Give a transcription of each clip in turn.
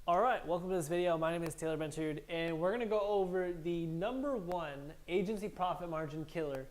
All right, welcome to this video. My name is Taylor Benchard, and we're gonna go over the number one agency profit margin killer,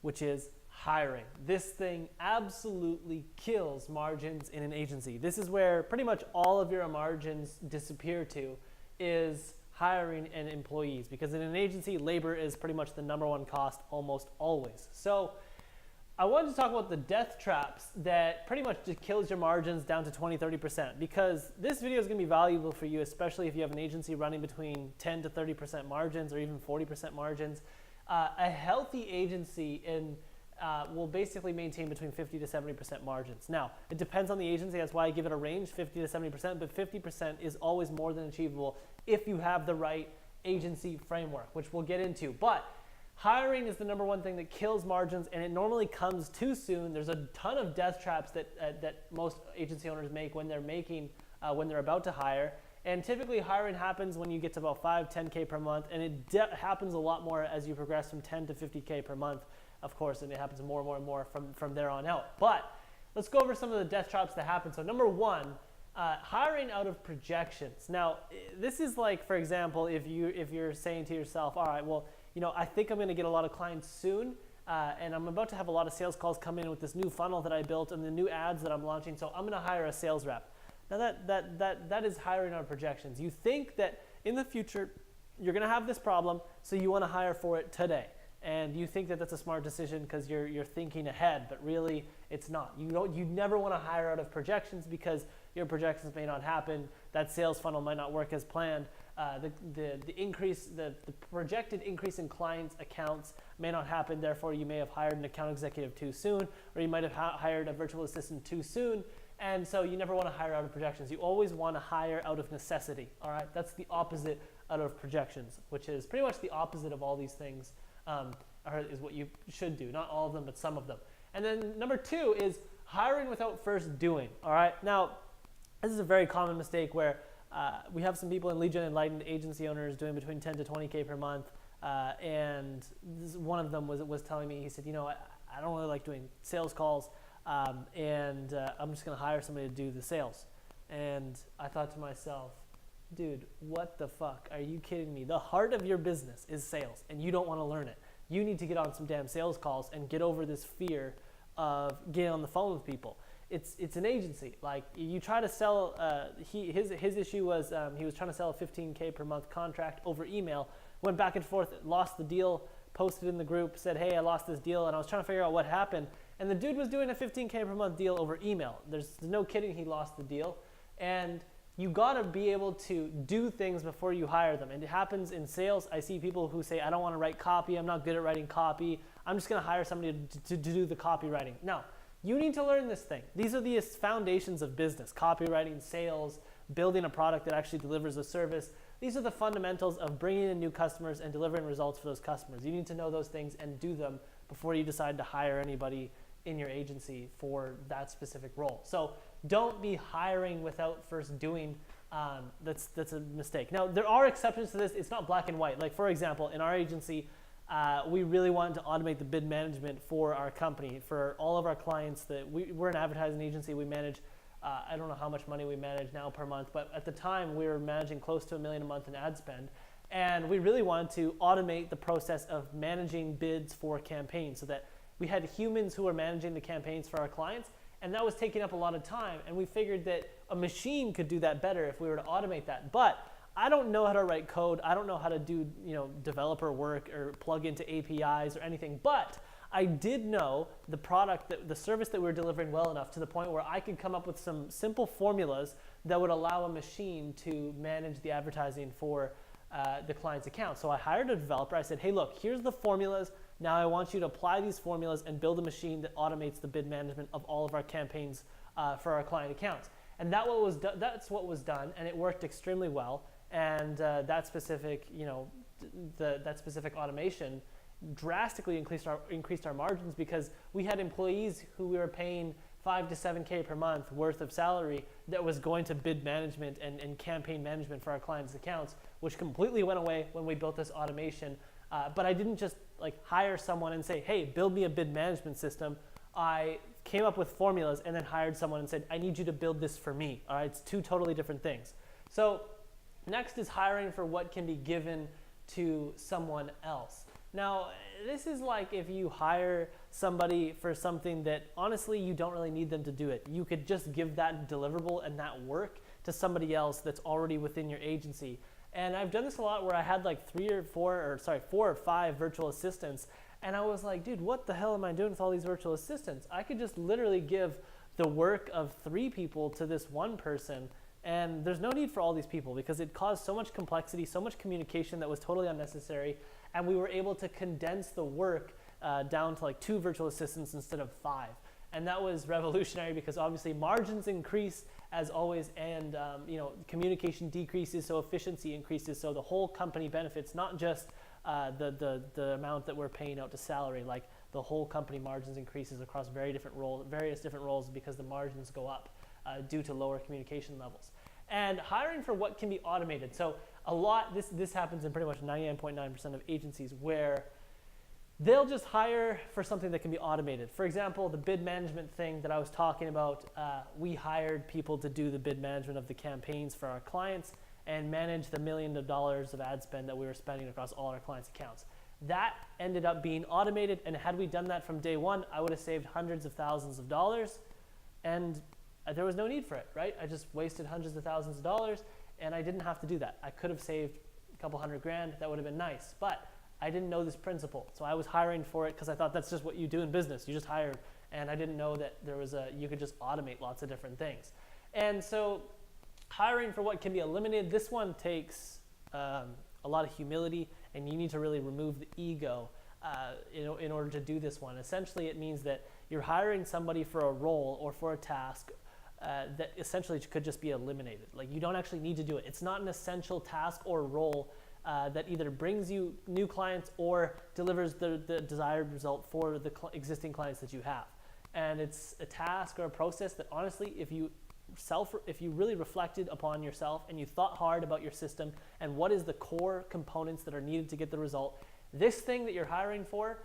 which is hiring. This thing absolutely kills margins in an agency. This is where pretty much all of your margins disappear to, is hiring and employees, because in an agency, labor is pretty much the number one cost almost always. So I wanted to talk about the death traps that pretty much just kills your margins down to 20-30%, because this video is going to be valuable for you, especially if you have an agency running between 10 to 30% margins or even 40% margins. A healthy agency will basically maintain between 50 to 70% margins. Now, it depends on the agency. That's why I give it a range, 50 to 70%, but 50% is always more than achievable if you have the right agency framework, which we'll get into. But hiring is the number one thing that kills margins, and it normally comes too soon. There's a ton of death traps that most agency owners make when they're about to hire. And typically hiring happens when you get to about 5-10K per month, and it happens a lot more as you progress from 10 to 50K per month, of course, and it happens more and more and more from there on out. But let's go over some of the death traps that happen. So number one, hiring out of projections. Now, this is like, for example, if you're saying to yourself, all right, well, I think I'm going to get a lot of clients soon, and I'm about to have a lot of sales calls come in with this new funnel that I built and the new ads that I'm launching, so I'm going to hire a sales rep. Now that is hiring out of projections. You think that in the future you're going to have this problem, so you want to hire for it today. And you think that that's a smart decision because you're thinking ahead, but really it's not. You never want to hire out of projections because your projections may not happen. That sales funnel might not work as planned. The projected increase in clients' accounts may not happen. Therefore, you may have hired an account executive too soon, or you might have hired a virtual assistant too soon. And so you never want to hire out of projections. You always want to hire out of necessity. All right, that's the opposite out of projections, which is pretty much the opposite of all these things. Is what you should do. Not all of them, but some of them. And then number two is hiring without first doing. All right. Now, this is a very common mistake where we have some people in lead gen enlightened agency owners doing between 10 to 20K per month. And one of them was telling me, he said, I don't really like doing sales calls, and I'm just going to hire somebody to do the sales. And I thought to myself, dude, what the fuck? Are you kidding me? The heart of your business is sales, and you don't want to learn it. You need to get on some damn sales calls and get over this fear of getting on the phone with people. It's an agency. Like, you try to sell, his issue was he was trying to sell a 15K per month contract over email, went back and forth, lost the deal, posted in the group, said, hey, I lost this deal, and I was trying to figure out what happened. And the dude was doing a 15K per month deal over email. There's no kidding, he lost the deal. And you gotta be able to do things before you hire them. And it happens in sales. I see people who say, I don't wanna write copy, I'm not good at writing copy, I'm just gonna hire somebody to do the copywriting. No, you need to learn this thing. These are the foundations of business: copywriting, sales, building a product that actually delivers a service. These are the fundamentals of bringing in new customers and delivering results for those customers. You need to know those things and do them before you decide to hire anybody in your agency for that specific role. So don't be hiring without first doing. That's a mistake. Now, there are exceptions to this. It's not black and white. Like, for example, in our agency, we really wanted to automate the bid management for our company, for all of our clients. We're an advertising agency. We manage, I don't know how much money we manage now per month, but at the time we were managing close to $1 million a month in ad spend. And we really wanted to automate the process of managing bids for campaigns so that we had humans who were managing the campaigns for our clients, and that was taking up a lot of time. And we figured that a machine could do that better if we were to automate that. But I don't know how to write code. I don't know how to do developer work or plug into APIs or anything. But I did know the product, the service that we were delivering well enough to the point where I could come up with some simple formulas that would allow a machine to manage the advertising for the client's account. So I hired a developer. I said, hey, look, here's the formulas. Now I want you to apply these formulas and build a machine that automates the bid management of all of our campaigns for our client accounts. And that's what was done, and it worked extremely well. And that specific automation drastically increased our margins, because we had employees who we were paying 5 to 7K per month worth of salary that was going to bid management and campaign management for our clients' accounts, which completely went away when we built this automation. But I didn't just hire someone and say, hey, build me a bid management system. I came up with formulas and then hired someone and said, I need you to build this for me. All right, it's two totally different things. So Next is hiring for what can be given to someone else. Now, this is like if you hire somebody for something that honestly you don't really need them to do it. You could just give that deliverable and that work to somebody else that's already within your agency. And I've done this a lot where I had like 4 or 5 virtual assistants, and I was like, dude, what the hell am I doing with all these virtual assistants? I could just literally give the work of 3 people to this one person, and there's no need for all these people because it caused so much complexity, so much communication that was totally unnecessary, and we were able to condense the work down to like 2 virtual assistants instead of 5. And that was revolutionary because obviously margins increase as always, and communication decreases, so efficiency increases, so the whole company benefits, not just the amount that we're paying out to salary. Like the whole company margins increases across various different roles because the margins go up due to lower communication levels. And hiring for what can be automated. So this happens in pretty much 99.9% of agencies where they'll just hire for something that can be automated. For example, the bid management thing that I was talking about, we hired people to do the bid management of the campaigns for our clients and manage the millions of dollars of ad spend that we were spending across all our clients' accounts. That ended up being automated, and had we done that from day one, I would have saved hundreds of thousands of dollars, and there was no need for it, right? I just wasted hundreds of thousands of dollars, and I didn't have to do that. I could have saved a couple $100,000, that would have been nice, but I didn't know this principle, so I was hiring for it because I thought that's just what you do in business. You just hire, and I didn't know that you could just automate lots of different things. And so hiring for what can be eliminated, this one takes a lot of humility, and you need to really remove the ego in order to do this one. Essentially, it means that you're hiring somebody for a role or for a task that essentially could just be eliminated. Like you don't actually need to do it. It's not an essential task or role that either brings you new clients or delivers the desired result for the existing clients that you have. And it's a task or a process that honestly, if you really reflected upon yourself and you thought hard about your system and what is the core components that are needed to get the result, this thing that you're hiring for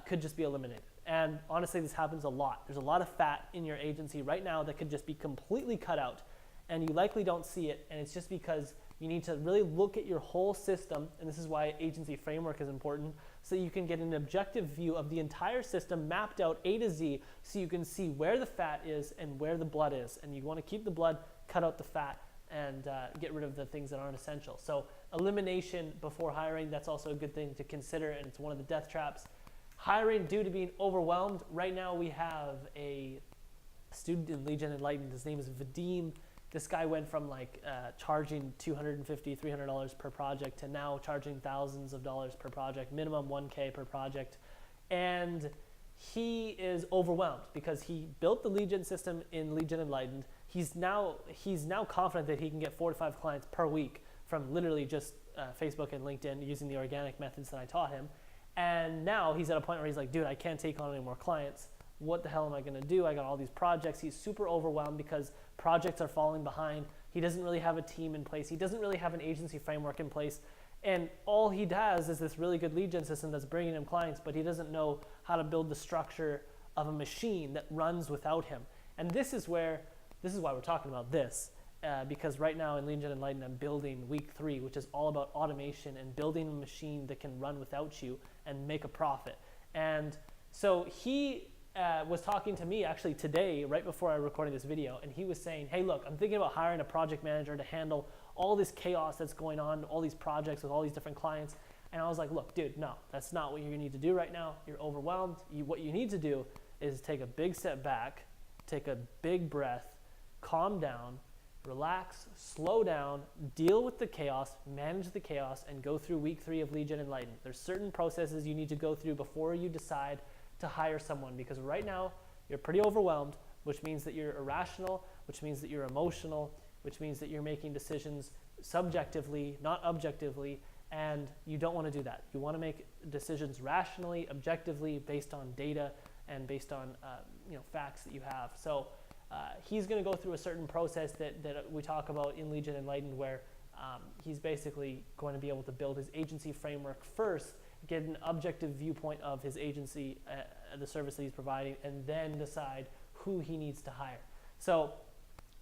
could just be eliminated. And honestly, this happens a lot. There's a lot of fat in your agency right now that could just be completely cut out, and you likely don't see it, and it's just because you need to really look at your whole system, and this is why agency framework is important, so you can get an objective view of the entire system mapped out A to Z, so you can see where the fat is and where the blood is. And you want to keep the blood, cut out the fat, and get rid of the things that aren't essential. So elimination before hiring, that's also a good thing to consider, and it's one of the death traps. Hiring due to being overwhelmed. Right now we have a student in Lead Gen Enlightened. His name is Vadim. This guy went from charging $250, $300 per project to now charging thousands of dollars per project, minimum $1K per project. And he is overwhelmed because he built the lead gen system in Lead Gen Enlightened. He's now confident that he can get 4 to 5 clients per week from literally just Facebook and LinkedIn using the organic methods that I taught him. And now he's at a point where he's like, dude, I can't take on any more clients. What the hell am I going to do? I got all these projects. He's super overwhelmed because projects are falling behind. He doesn't really have a team in place. He doesn't really have an agency framework in place. And all he does is this really good lead gen system that's bringing him clients, but he doesn't know how to build the structure of a machine that runs without him. And this is why we're talking about this, because right now in Lead Gen Enlightened, I'm building week 3, which is all about automation and building a machine that can run without you and make a profit. And so he was talking to me actually today, right before I recorded this video, and he was saying, hey, look, I'm thinking about hiring a project manager to handle all this chaos that's going on, all these projects with all these different clients. And I was like, look, dude, no, that's not what you need to do right now. You're overwhelmed. What you need to do is take a big step back, take a big breath, calm down, relax, slow down, deal with the chaos, manage the chaos, and go through week 3 of Lead Gen Enlightened. There's certain processes you need to go through before you decide to hire someone, because right now you're pretty overwhelmed, which means that you're irrational, which means that you're emotional, which means that you're making decisions subjectively, not objectively, and you don't want to do that. You want to make decisions rationally, objectively, based on data and based on facts that you have. So he's going to go through a certain process that we talk about in Lead Gen Enlightened, where he's basically going to be able to build his agency framework first, get an objective viewpoint of his agency, the service that he's providing, and then decide who he needs to hire. So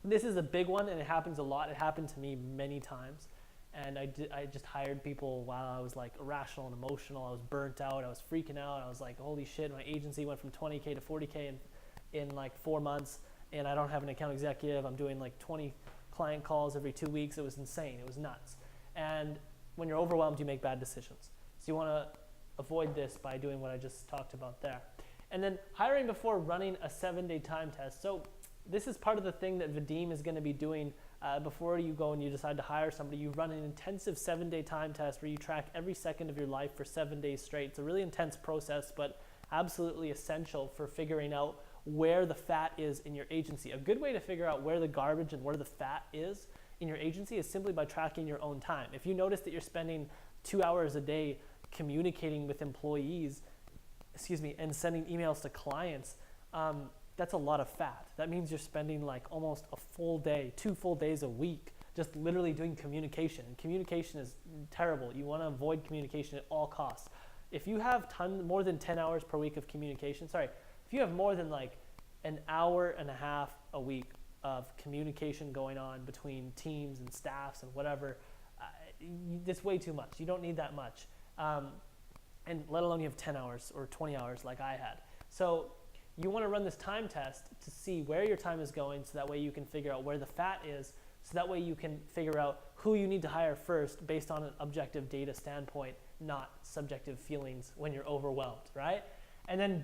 this is a big one, and it happens a lot. It happened to me many times. And I just hired people while I was like irrational and emotional. I was burnt out. I was freaking out. I was like, holy shit, my agency went from 20K to 40K in like 4 months, and I don't have an account executive. I'm doing like 20 client calls every 2 weeks. It was insane. It was nuts. And when you're overwhelmed, you make bad decisions. So you want to avoid this by doing what I just talked about there. And then hiring before running a 7-day time test. So this is part of the thing that Vadim is going to be doing before you go and you decide to hire somebody. You run an intensive 7-day time test where you track every second of your life for 7 days straight. It's a really intense process, but absolutely essential for figuring out where the fat is in your agency. A good way to figure out where the garbage and where the fat is in your agency is simply by tracking your own time. If you notice that you're spending 2 hours a day communicating with employees, and sending emails to clients, that's a lot of fat. That means you're spending like almost a full day, 2 full days a week, just literally doing communication. And communication is terrible. You want to avoid communication at all costs. If you have more than 10 hours per week of communication, if you have more than like an hour and a half a week of communication going on between teams and staffs and whatever, it's way too much. You don't need that much. And let alone you have 10 hours or 20 hours like I had. So you want to run this time test to see where your time is going, so that way you can figure out where the fat is, so that way you can figure out who you need to hire first based on an objective data standpoint, not subjective feelings when you're overwhelmed, right? And then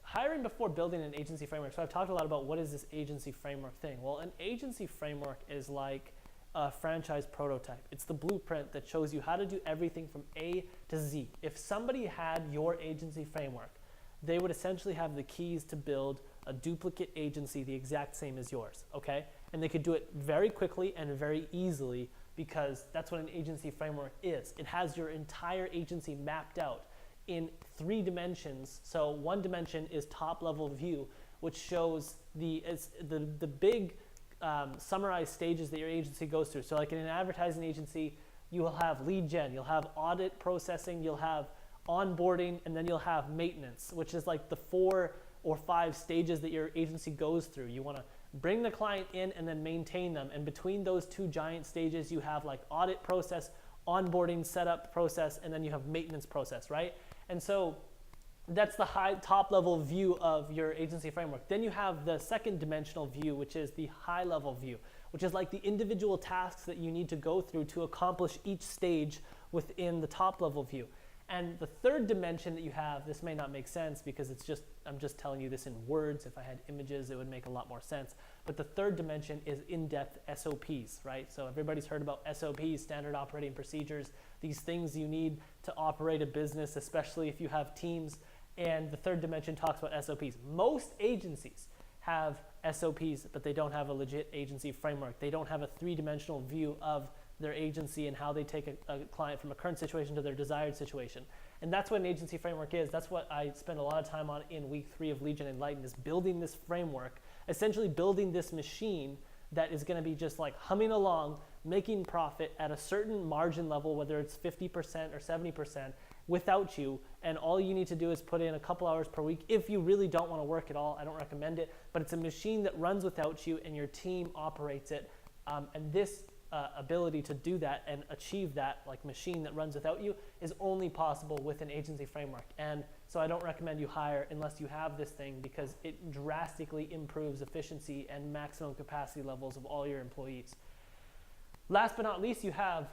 hiring before building an agency framework. So I've talked a lot about what is this agency framework thing. Well, an agency framework is like a franchise prototype. It's the blueprint that shows you how to do everything from A to Z. If somebody had your agency framework, they would essentially have the keys to build a duplicate agency the exact same as yours, okay? And they could do it very quickly and very easily, because that's what an agency framework is. It has your entire agency mapped out in 3 dimensions. So one dimension is top level view, which shows the big summarized stages that your agency goes through. So like in an advertising agency, you will have lead gen, you'll have audit processing, you'll have onboarding, and then you'll have maintenance, which is like the 4 or 5 stages that your agency goes through. You want to bring the client in and then maintain them. And between those 2 giant stages, you have like audit process, onboarding setup process, and then you have maintenance process, right? And so that's the top level view of your agency framework. Then you have the second dimensional view, which is the high level view, which is like the individual tasks that you need to go through to accomplish each stage within the top level view. And the third dimension that you have, this may not make sense because I'm just telling you this in words. If I had images, it would make a lot more sense. But the third dimension is in-depth SOPs, right? So everybody's heard about SOPs, standard operating procedures, these things you need to operate a business, especially if you have teams. And the third dimension talks about SOPs. Most agencies have SOPs, but they don't have a legit agency framework. They don't have a 3-dimensional view of their agency and how they take a client from a current situation to their desired situation. And that's what an agency framework is. That's what I spend a lot of time on in week 3 of Legion Enlightened, is building this framework, essentially building this machine that is going to be just like humming along, making profit at a certain margin level, whether it's 50% or 70%, without you. And all you need to do is put in a couple hours per week. If you really don't want to work at all, I don't recommend it, but it's a machine that runs without you and your team operates it. And this ability to do that and achieve that like machine that runs without you is only possible with an agency framework. And so I don't recommend you hire unless you have this thing, because it drastically improves efficiency and maximum capacity levels of all your employees. Last but not least, you have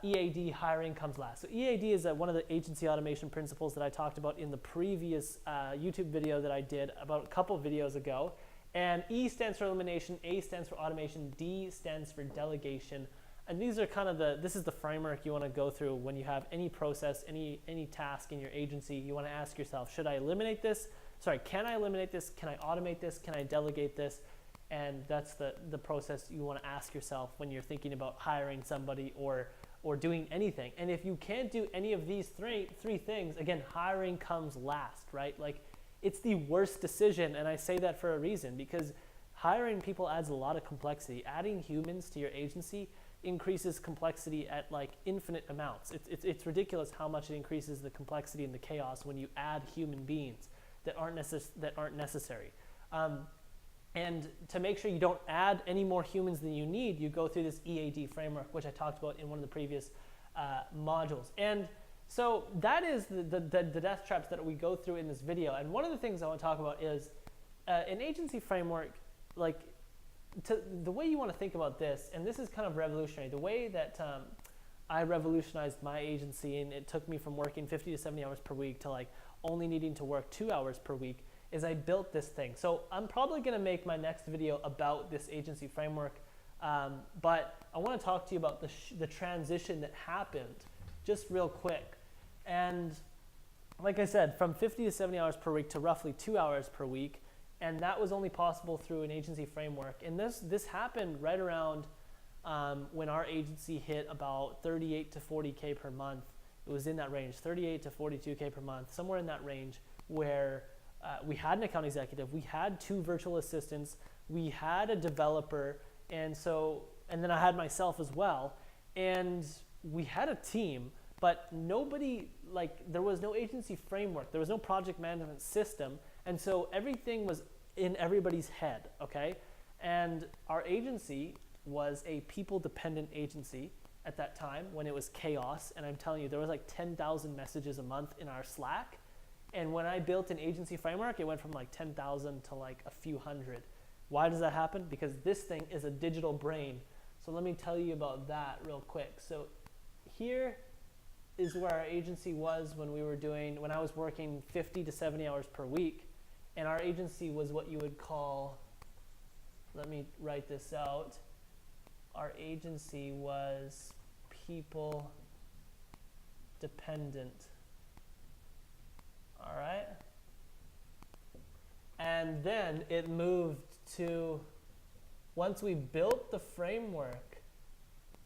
EAD, hiring comes last. So EAD is one of the agency automation principles that I talked about in the previous YouTube video that I did about a couple videos ago. And E stands for elimination, A stands for automation, D stands for delegation. And these are kind of this is the framework you want to go through when you have any process, any task in your agency. You want to ask yourself, should I eliminate this? Can I eliminate this? Can I automate this? Can I delegate this? And that's the process you want to ask yourself when you're thinking about hiring somebody or doing anything. And if you can't do any of these three things, again, hiring comes last, right? Like, it's the worst decision, and I say that for a reason, because hiring people adds a lot of complexity. Adding humans to your agency increases complexity at like infinite amounts. It's ridiculous how much it increases the complexity and the chaos when you add human beings that aren't necessary. And to make sure you don't add any more humans than you need, you go through this EAD framework, which I talked about in one of the previous modules. And so that is the death traps that we go through in this video. And one of the things I want to talk about is an agency framework, like the way you want to think about this, and this is kind of revolutionary, the way that I revolutionized my agency, and it took me from working 50 to 70 hours per week to like only needing to work 2 hours per week, is I built this thing. So I'm probably going to make my next video about this agency framework, but I want to talk to you about the transition that happened just real quick. And like I said, from 50 to 70 hours per week to roughly 2 hours per week, and that was only possible through an agency framework. And this happened right around when our agency hit about 38 to 40K per month. It was in that range, 38 to 42K per month, somewhere in that range, where we had an account executive, we had 2 virtual assistants, we had a developer, and then I had myself as well, and we had a team, but nobody, like, there was no agency framework, there was no project management system, and so everything was in everybody's head, okay? And our agency was a people-dependent agency at that time when it was chaos, and I'm telling you, there was like 10,000 messages a month in our Slack. And when I built an agency framework, it went from like 10,000 to like a few hundred. Why does that happen? Because this thing is a digital brain. So let me tell you about that real quick. So here is where our agency was when I was working 50 to 70 hours per week. And our agency was what you would call, let me write this out. Our agency was people dependent. All right. And then it moved to, once we built the framework,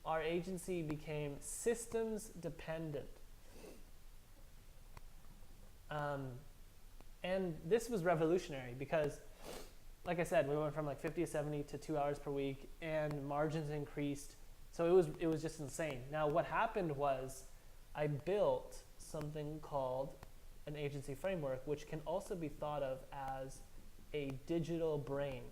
our agency became systems dependent. And this was revolutionary because, like I said, we went from like 50 to 70 to 2 hours per week, and margins increased. So it was just insane. Now what happened was I built something called an agency framework, which can also be thought of as a digital brain.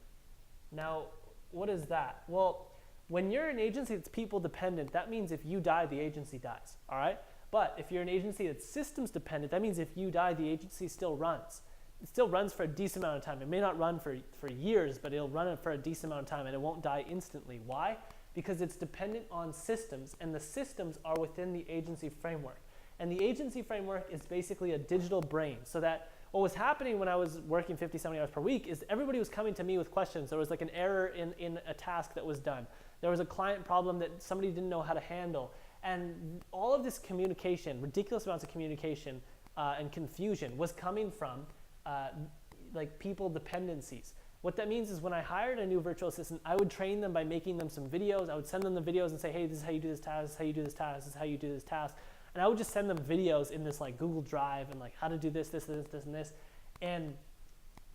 Now, what is that? Well, when you're an agency that's people dependent, that means if you die, the agency dies, all right? But if you're an agency that's systems dependent, that means if you die, the agency still runs. It still runs for a decent amount of time. It may not run for years, but it'll run it for a decent amount of time, and it won't die instantly. Why? Because it's dependent on systems, and the systems are within the agency framework. And the agency framework is basically a digital brain, so that what was happening when I was working 50, 70 hours per week is everybody was coming to me with questions. There was like an error in a task that was done. There was a client problem that somebody didn't know how to handle. And all of this communication, ridiculous amounts of communication and confusion was coming from like people dependencies. What that means is when I hired a new virtual assistant, I would train them by making them some videos. I would send them the videos and say, hey, this is how you do this task, this is how you do this task, this is how you do this task. And I would just send them videos in this like Google Drive and like how to do this, this, this, this, and this. And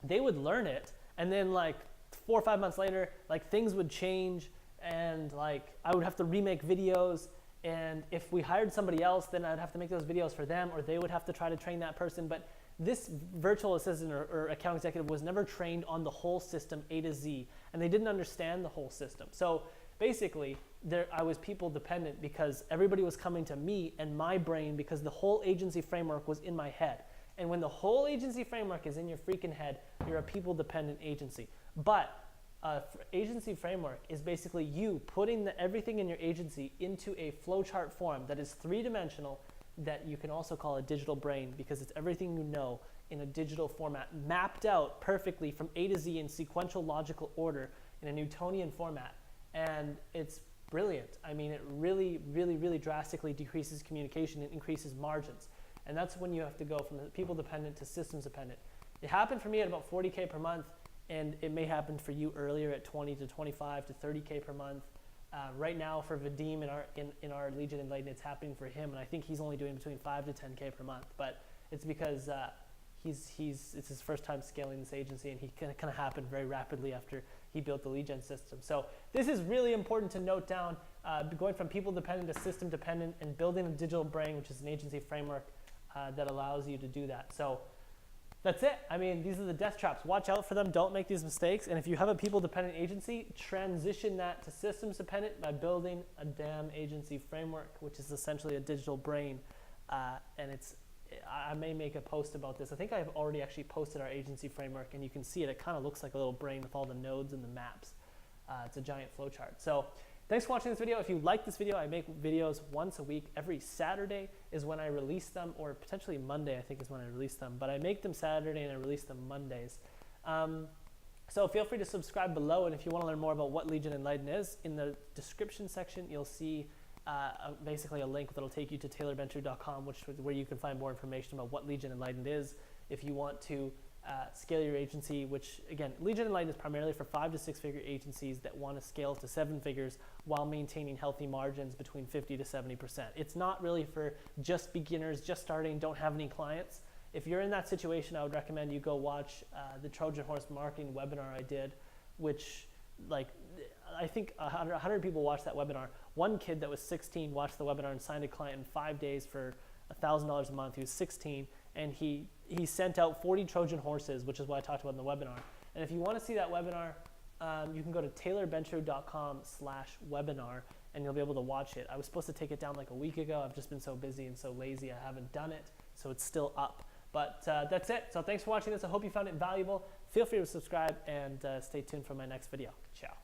they would learn it. And then like 4 or 5 months later, like things would change, and like I would have to remake videos. And if we hired somebody else, then I'd have to make those videos for them, or they would have to try to train that person. But this virtual assistant or account executive was never trained on the whole system A to Z, and they didn't understand the whole system. So basically, I was people dependent because everybody was coming to me and my brain because the whole agency framework was in my head. And when the whole agency framework is in your freaking head, you're a people dependent agency. But agency framework is basically you putting everything in your agency into a flowchart form that is 3-dimensional, that you can also call a digital brain, because it's everything you know in a digital format, mapped out perfectly from A to Z in sequential logical order in a Newtonian format. And it's brilliant. I mean, it really, really, really drastically decreases communication and increases margins. And that's when you have to go from people dependent to systems dependent. It happened for me at about 40K per month, and it may happen for you earlier at 20 to 25 to 30K per month. Right now for Vadim in our Legion Enlightened, it's happening for him, and I think he's only doing between 5 to 10K per month. But it's because it's his first time scaling this agency, and he kind of happened very rapidly after he built the lead gen system. So this is really important to note down, going from people dependent to system dependent, and building a digital brain, which is an agency framework that allows you to do that. So that's it. I mean, these are the death traps. Watch out for them. Don't make these mistakes. And if you have a people-dependent agency, transition that to systems-dependent by building a damn agency framework, which is essentially a digital brain. And I may make a post about this. I think I've already actually posted our agency framework, and you can see it. It kind of looks like a little brain with all the nodes and the maps. It's a giant flowchart. So thanks for watching this video. If you like this video, I make videos once a week. Every Saturday is when I release them, or potentially Monday I think is when I release them. But I make them Saturday and I release them Mondays. So feel free to subscribe below. And if you want to learn more about what Legion Enlighten is, in the description section you'll see basically a link that'll take you to taylorbencher.com, where you can find more information about what Legion Enlightened is. If you want to scale your agency, which again, Legion Enlightened is primarily for 5 to 6 figure agencies that want to scale to 7 figures while maintaining healthy margins between 50 to 70%. It's not really for just beginners, just starting, don't have any clients. If you're in that situation, I would recommend you go watch the Trojan Horse Marketing webinar I did, which I think 100 people watched that webinar. One kid that was 16 watched the webinar and signed a client in 5 days for $1,000 a month. He was 16, and he sent out 40 Trojan horses, which is what I talked about in the webinar. And if you want to see that webinar, you can go to taylorbencher.com/webinar, and you'll be able to watch it. I was supposed to take it down like a week ago. I've just been so busy and so lazy, I haven't done it, so it's still up. But that's it. So thanks for watching this. I hope you found it valuable. Feel free to subscribe and stay tuned for my next video. Ciao.